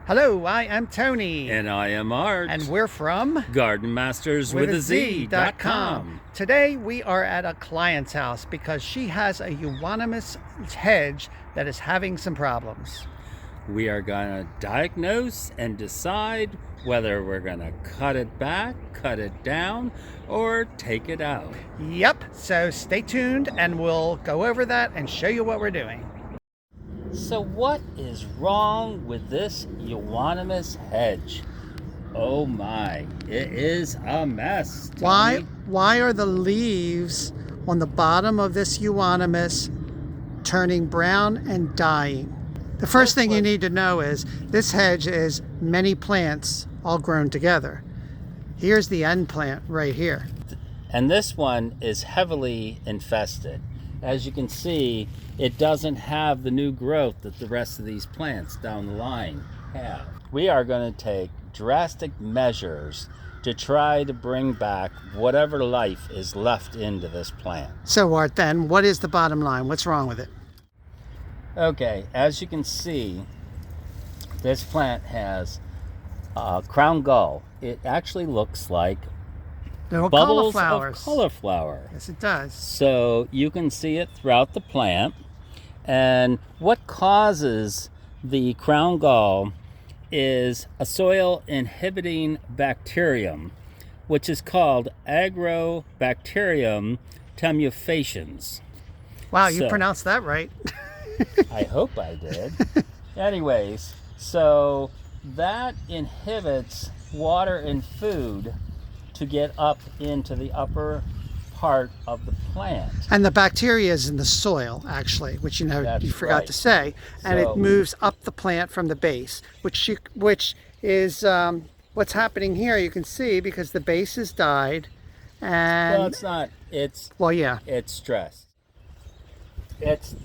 Hello, I am Tony. And I am Art. And we're from GardenMastersWithAZ.com. Today we are at a client's house because she has a euonymus hedge that is having some problems. We are going to diagnose and decide whether we're going to cut it back, cut it down, or take it out. Yep, so stay tuned and we'll go over that and show you what we're doing. So what is wrong with this euonymus hedge? Oh my, it is a mess. Tony. Why are the leaves on the bottom of this euonymus turning brown and dying? The first thing you need to know is this hedge is many plants all grown together. Here's the end plant right here. And this one is heavily infested. As you can see, it doesn't have the new growth that the rest of these plants down the line have. We are going to take drastic measures to try to bring back whatever life is left into this plant. So Art, then, what is the bottom line? What's wrong with it? Okay, as you can see, this plant has crown gall. It actually looks like bubbles of cauliflower. Yes, it does. So you can see it throughout the plant. And what causes the crown gall is a soil inhibiting bacterium, which is called Agrobacterium temufaciens. Wow, you pronounced that right. I hope I did. Anyways, so that inhibits water and food to get up into the upper part of the plant. And the bacteria is in the soil, actually, which you forgot to say. And it moves up the plant from the base, which is what's happening here. You can see because the base has died. And well, it's not. It's It's stressed. It's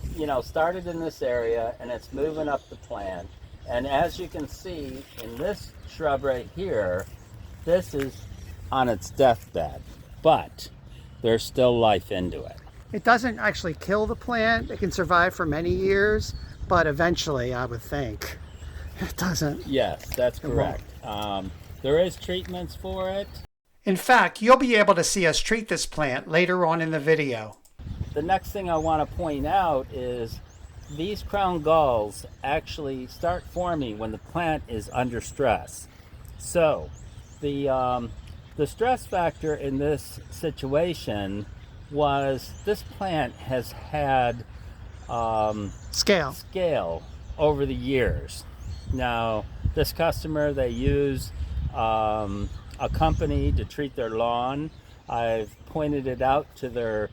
started in this area and it's moving up the plant. And as you can see in this shrub right here, this is on its deathbed, but there's still life into it. It doesn't actually kill the plant. It can survive for many years, but eventually, I would think, it doesn't. Yes, that's correct. There is treatments for it. In fact, you'll be able to see us treat this plant later on in the video. The next thing I want to point out is these crown galls actually start forming when the plant is under stress. So the stress factor in this situation was this plant has had scale over the years. Now, this customer, they use a company to treat their lawn. I've pointed it out to the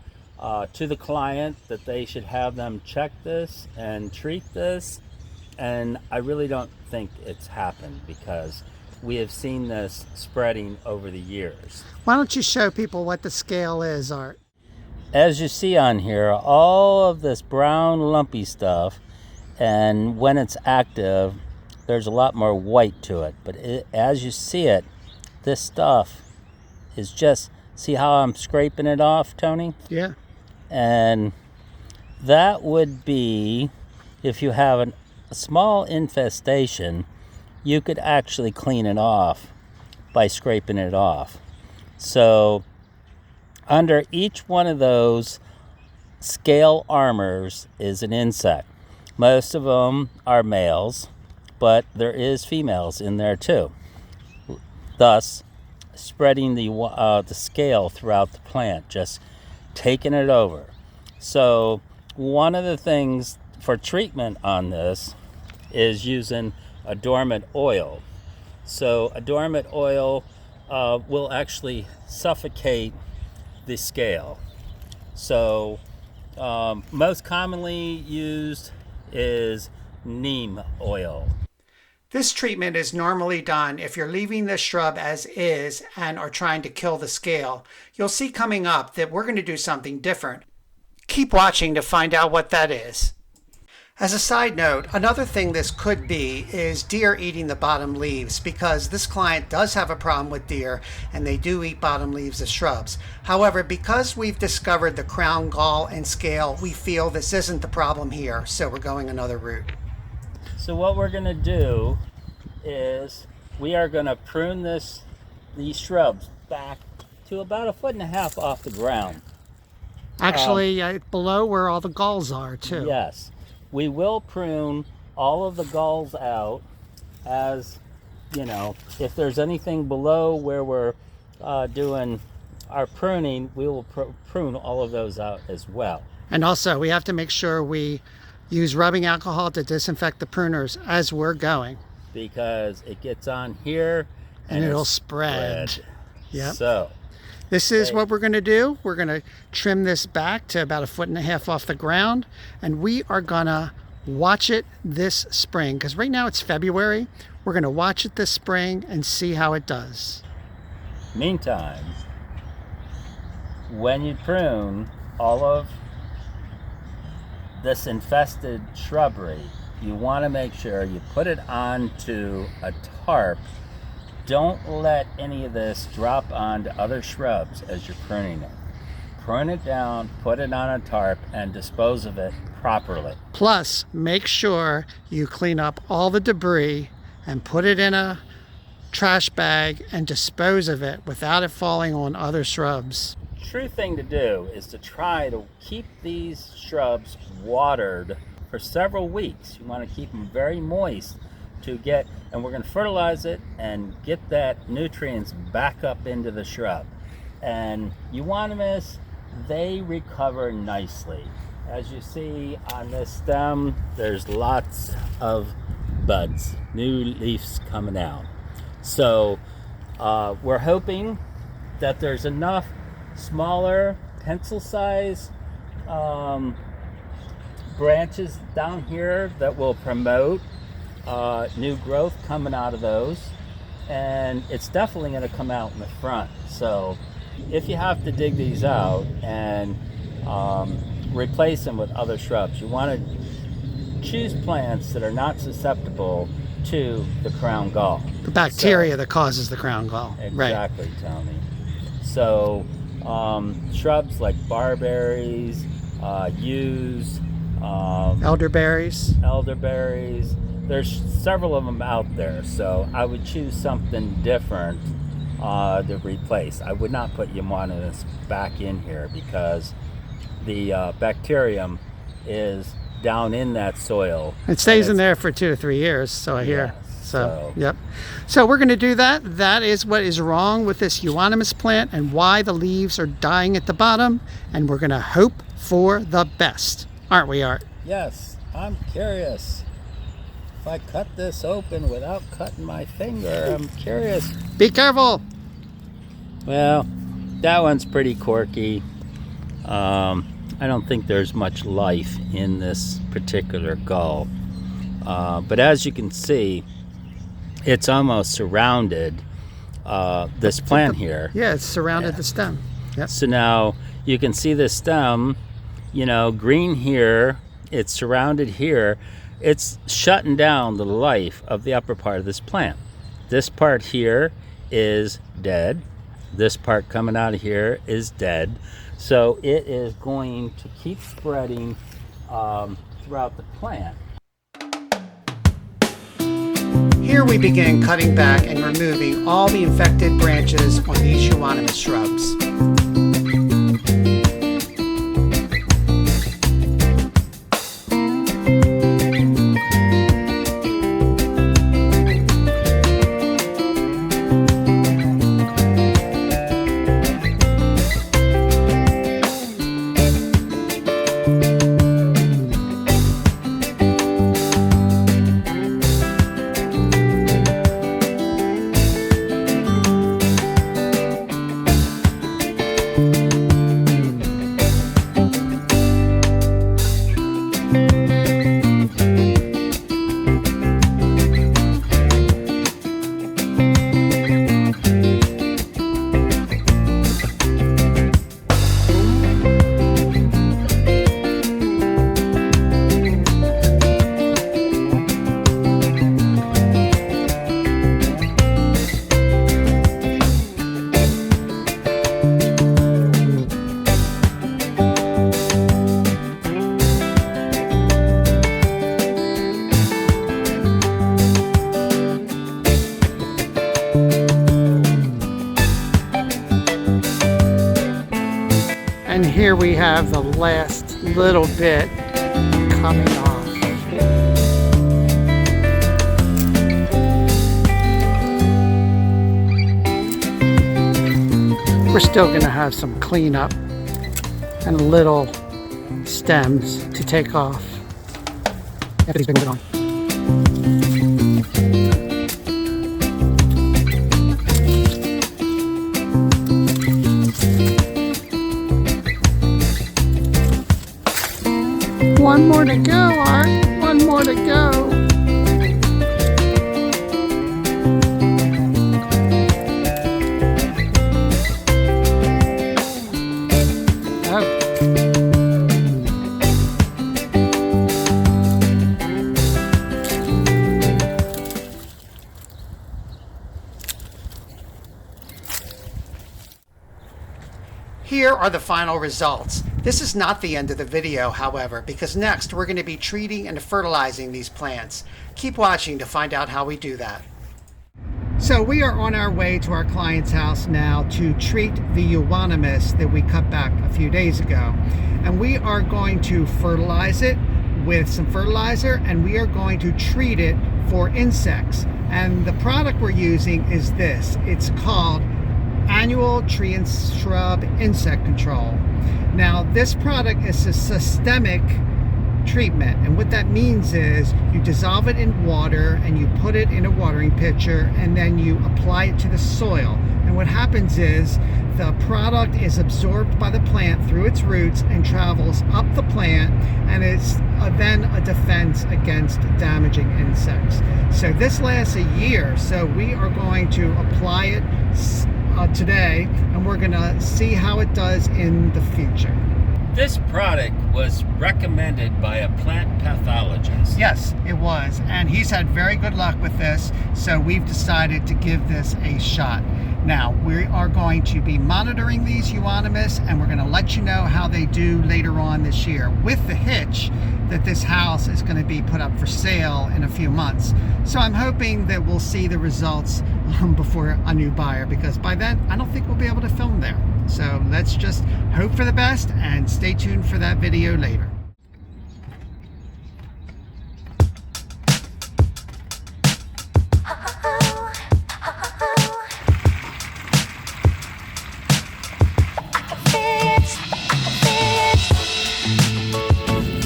client that they should have them check this and treat this, and I really don't think it's happened because we have seen this spreading over the years. Why don't you show people what the scale is, Art? As you see on here, all of this brown lumpy stuff, and when it's active, there's a lot more white to it. But as you see it, this stuff is just, see how I'm scraping it off, Tony? Yeah. And that would be, if you have a small infestation, you could actually clean it off by scraping it off. So under each one of those scale armors is an insect. Most of them are males, but there is females in there too, thus spreading the scale throughout the plant, just taking it over. So one of the things for treatment on this is using a dormant oil. So a dormant oil will actually suffocate the scale. So most commonly used is neem oil. This treatment is normally done if you're leaving the shrub as is and are trying to kill the scale. You'll see coming up that we're going to do something different. Keep watching to find out what that is. As a side note, another thing this could be is deer eating the bottom leaves, because this client does have a problem with deer and they do eat bottom leaves of shrubs. However, because we've discovered the crown gall and scale, we feel this isn't the problem here, so we're going another route. So what we're going to do is we are going to prune these shrubs back to about 1.5 feet off the ground. Actually, below where all the galls are too. Yes, we will prune all of the galls out, as you know, if there's anything below where we're doing our pruning, we will prune all of those out as well. And also, we have to make sure we use rubbing alcohol to disinfect the pruners as we're going, because it gets on here and it'll spread. Yep. So this is what we're going to do. We're going to trim this back to about 1.5 feet off the ground, and we are going to watch it this spring, because right now it's February. We're going to watch it this spring and see how it does. Meantime, when you prune all of this infested shrubbery, you want to make sure you put it onto a tarp. Don't let any of this drop onto other shrubs as you're pruning it. Prune it down, put it on a tarp, and dispose of it properly. Plus, make sure you clean up all the debris and put it in a trash bag and dispose of it without it falling on other shrubs. True thing to do is to try to keep these shrubs watered for several weeks. You want to keep them very moist and we're going to fertilize it and get that nutrients back up into the shrub. And Euonymus, they recover nicely. As you see on this stem, there's lots of buds, new leaves coming out. So we're hoping that there's enough smaller pencil size branches down here that will promote new growth coming out of those, and it's definitely going to come out in the front. So if you have to dig these out and replace them with other shrubs, you want to choose plants that are not susceptible to the crown gall. The bacteria that causes the crown gall. Exactly, right. Tony. So shrubs like barberries, yews, elderberries. There's several of them out there, so I would choose something different to replace. I would not put Euonymus back in here because the bacterium is down in that soil. It stays in there for 2 to 3 years, so I hear. Yes, so yep. So we're going to do that. That is what is wrong with this Euonymus plant and why the leaves are dying at the bottom, and we're going to hope for the best. Aren't we, Art? Yes, I'm curious. If I cut this open without cutting my finger, I'm curious. Be careful. Well, that one's pretty quirky. I don't think there's much life in this particular gall. But as you can see, it's almost surrounded this plant here. Yeah, it's surrounded the stem. Yep. So now you can see the stem, green here, it's surrounded here. It's shutting down the life of the upper part of this plant. This part here is dead. This part coming out of here is dead. So it is going to keep spreading throughout the plant. Here we begin cutting back and removing all the infected branches on these Euonymus shrubs. here we have the last little bit coming off. We're still going to have some cleanup and little stems to take off after these big ones are gone. One more to go, Art. One more to go. Oh. Here are the final results. This is not the end of the video, however, because next we're going to be treating and fertilizing these plants. Keep watching to find out how we do that. So we are on our way to our client's house now to treat the Euonymus that we cut back a few days ago. And we are going to fertilize it with some fertilizer, and we are going to treat it for insects. And the product we're using is this. It's called Annual Tree and Shrub Insect Control. Now, this product is a systemic treatment, and what that means is you dissolve it in water and you put it in a watering pitcher, and then you apply it to the soil. And what happens is the product is absorbed by the plant through its roots and travels up the plant, and it's then a defense against damaging insects. So this lasts a year, so we are going to apply it today, and we're going to see how it does in the future. This product was recommended by a plant pathologist. Yes, it was, and he's had very good luck with this, so we've decided to give this a shot. Now, we are going to be monitoring these Euonymus, and we're going to let you know how they do later on this year, with the hitch that this house is going to be put up for sale in a few months. So I'm hoping that we'll see the results before a new buyer, because by then I don't think we'll be able to film there. So let's just hope for the best and stay tuned for that video later.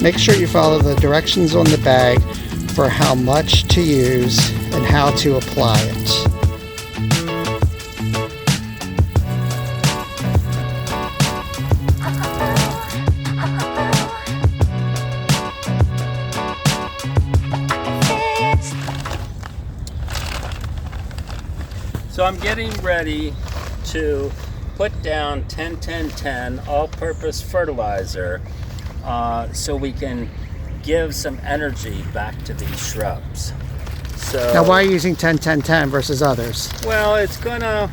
Make sure you follow the directions on the bag for how much to use and how to apply it. So I'm getting ready to put down 10-10-10 all-purpose fertilizer so we can give some energy back to these shrubs. So now, why are you using 10-10-10 versus others? Well, it's gonna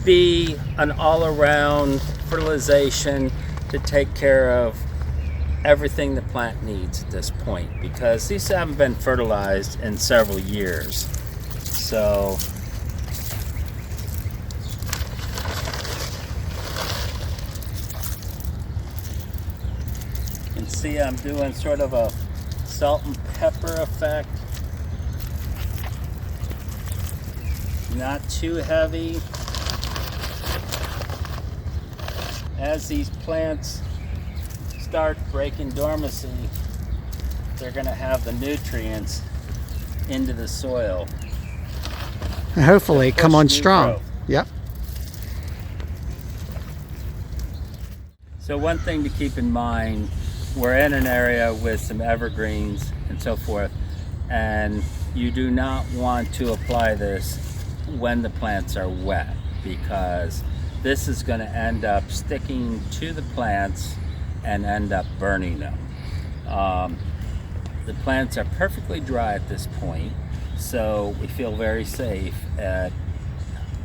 be an all-around fertilization to take care of everything the plant needs at this point, because these haven't been fertilized in several years. So you can see I'm doing sort of a salt and pepper effect. Not too heavy. As these plants start breaking dormancy, they're going to have the nutrients into the soil. And hopefully come on strong. Growth. Yep. So one thing to keep in mind, we're in an area with some evergreens and so forth, and you do not want to apply this when the plants are wet, because this is going to end up sticking to the plants and end up burning them. The plants are perfectly dry at this point, so we feel very safe at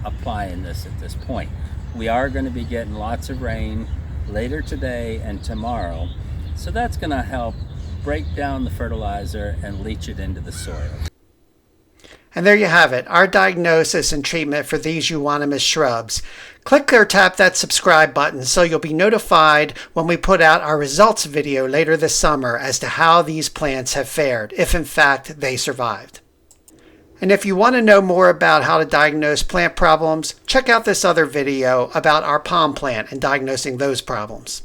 applying this at this point. We are going to be getting lots of rain later today and tomorrow, so that's going to help break down the fertilizer and leach it into the soil. And there you have it, our diagnosis and treatment for these Euonymus shrubs. Click or tap that subscribe button so you'll be notified when we put out our results video later this summer as to how these plants have fared, if in fact they survived. And if you want to know more about how to diagnose plant problems, check out this other video about our palm plant and diagnosing those problems.